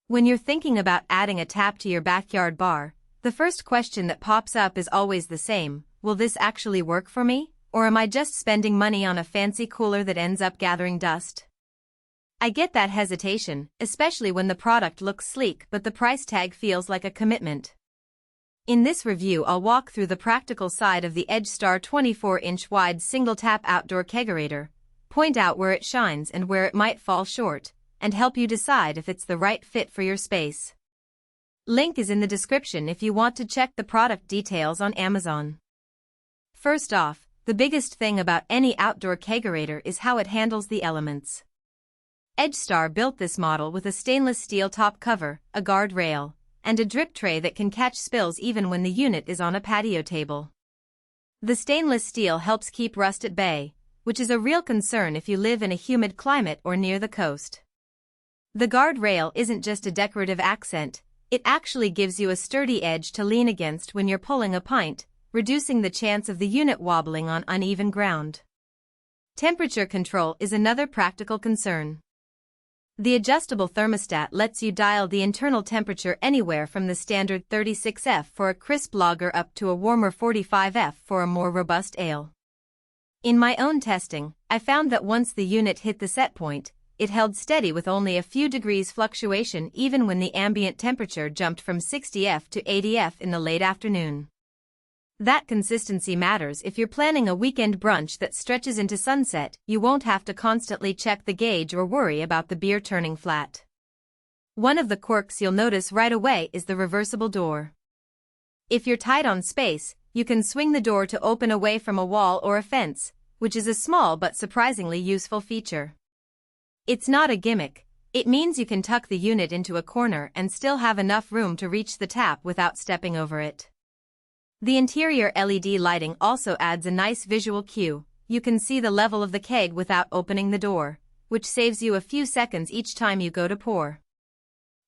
When you're thinking about adding a tap to your backyard bar, the first question that pops up is always the same: will this actually work for me, or am I just spending money on a fancy cooler that ends up gathering dust? I get that hesitation, especially when the product looks sleek but the price tag feels like a commitment. In this review, I'll walk through the practical side of the EdgeStar 24-inch wide single-tap outdoor kegerator, point out where it shines and where it might fall short, and help you decide if it's the right fit for your space. Link is in the description if you want to check the product details on Amazon. First off, the biggest thing about any outdoor kegerator is how it handles the elements. EdgeStar built this model with a stainless steel top cover, a guard rail, and a drip tray that can catch spills even when the unit is on a patio table. The stainless steel helps keep rust at bay, which is a real concern if you live in a humid climate or near the coast. The guard rail isn't just a decorative accent, it actually gives you a sturdy edge to lean against when you're pulling a pint, reducing the chance of the unit wobbling on uneven ground. Temperature control is another practical concern. The adjustable thermostat lets you dial the internal temperature anywhere from the standard 36°F for a crisp lager up to a warmer 45°F for a more robust ale. In my own testing, I found that once the unit hit the set point, it held steady with only a few degrees fluctuation even when the ambient temperature jumped from 60°F to 80°F in the late afternoon. That consistency matters if you're planning a weekend brunch that stretches into sunset. You won't have to constantly check the gauge or worry about the beer turning flat. One of the quirks you'll notice right away is the reversible door. If you're tight on space, you can swing the door to open away from a wall or a fence, which is a small but surprisingly useful feature. It's not a gimmick, it means you can tuck the unit into a corner and still have enough room to reach the tap without stepping over it. The interior LED lighting also adds a nice visual cue. You can see the level of the keg without opening the door, which saves you a few seconds each time you go to pour.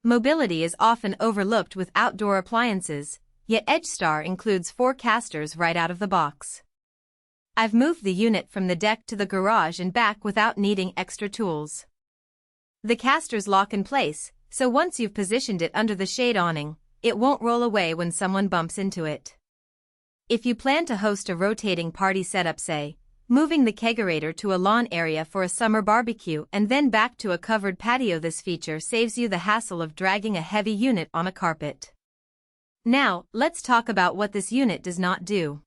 Mobility is often overlooked with outdoor appliances, yet EdgeStar includes 4 casters right out of the box. I've moved the unit from the deck to the garage and back without needing extra tools. The casters lock in place, so once you've positioned it under the shade awning, it won't roll away when someone bumps into it. If you plan to host a rotating party setup, say, moving the kegerator to a lawn area for a summer barbecue and then back to a covered patio, this feature saves you the hassle of dragging a heavy unit on a carpet. Now, let's talk about what this unit does not do.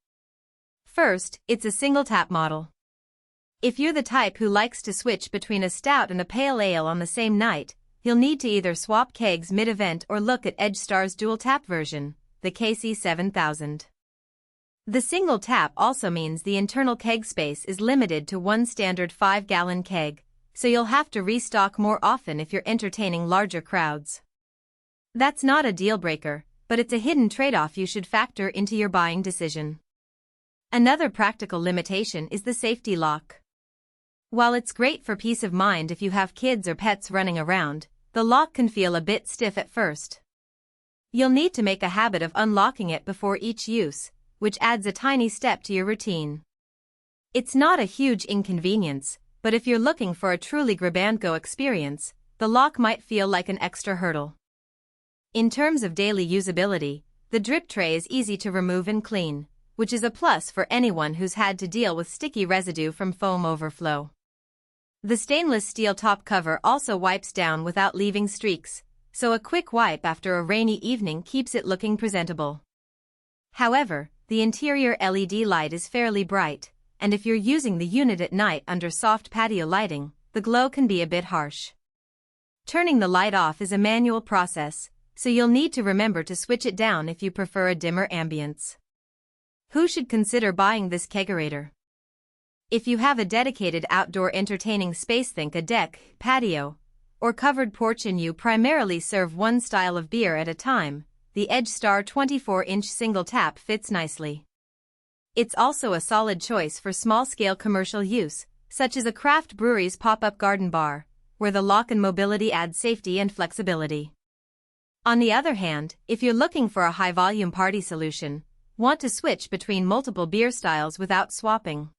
First, it's a single-tap model. If you're the type who likes to switch between a stout and a pale ale on the same night, you'll need to either swap kegs mid-event or look at EdgeStar's dual-tap version, the KC7000. The single tap also means the internal keg space is limited to one standard 5-gallon keg, so you'll have to restock more often if you're entertaining larger crowds. That's not a deal-breaker, but it's a hidden trade-off you should factor into your buying decision. Another practical limitation is the safety lock. While it's great for peace of mind if you have kids or pets running around, the lock can feel a bit stiff at first. You'll need to make a habit of unlocking it before each use, which adds a tiny step to your routine. It's not a huge inconvenience, but if you're looking for a truly grab-and-go experience, the lock might feel like an extra hurdle. In terms of daily usability, the drip tray is easy to remove and clean, which is a plus for anyone who's had to deal with sticky residue from foam overflow. The stainless steel top cover also wipes down without leaving streaks, so a quick wipe after a rainy evening keeps it looking presentable. However, the interior LED light is fairly bright, and if you're using the unit at night under soft patio lighting, the glow can be a bit harsh. Turning the light off is a manual process, so you'll need to remember to switch it down if you prefer a dimmer ambience. Who should consider buying this kegerator? If you have a dedicated outdoor entertaining space, think a deck, patio, or covered porch, and you primarily serve one style of beer at a time, the EdgeStar 24-inch single tap fits nicely. It's also a solid choice for small-scale commercial use, such as a craft brewery's pop-up garden bar, where the lock and mobility add safety and flexibility. On the other hand, if you're looking for a high-volume party solution, want to switch between multiple beer styles without swapping,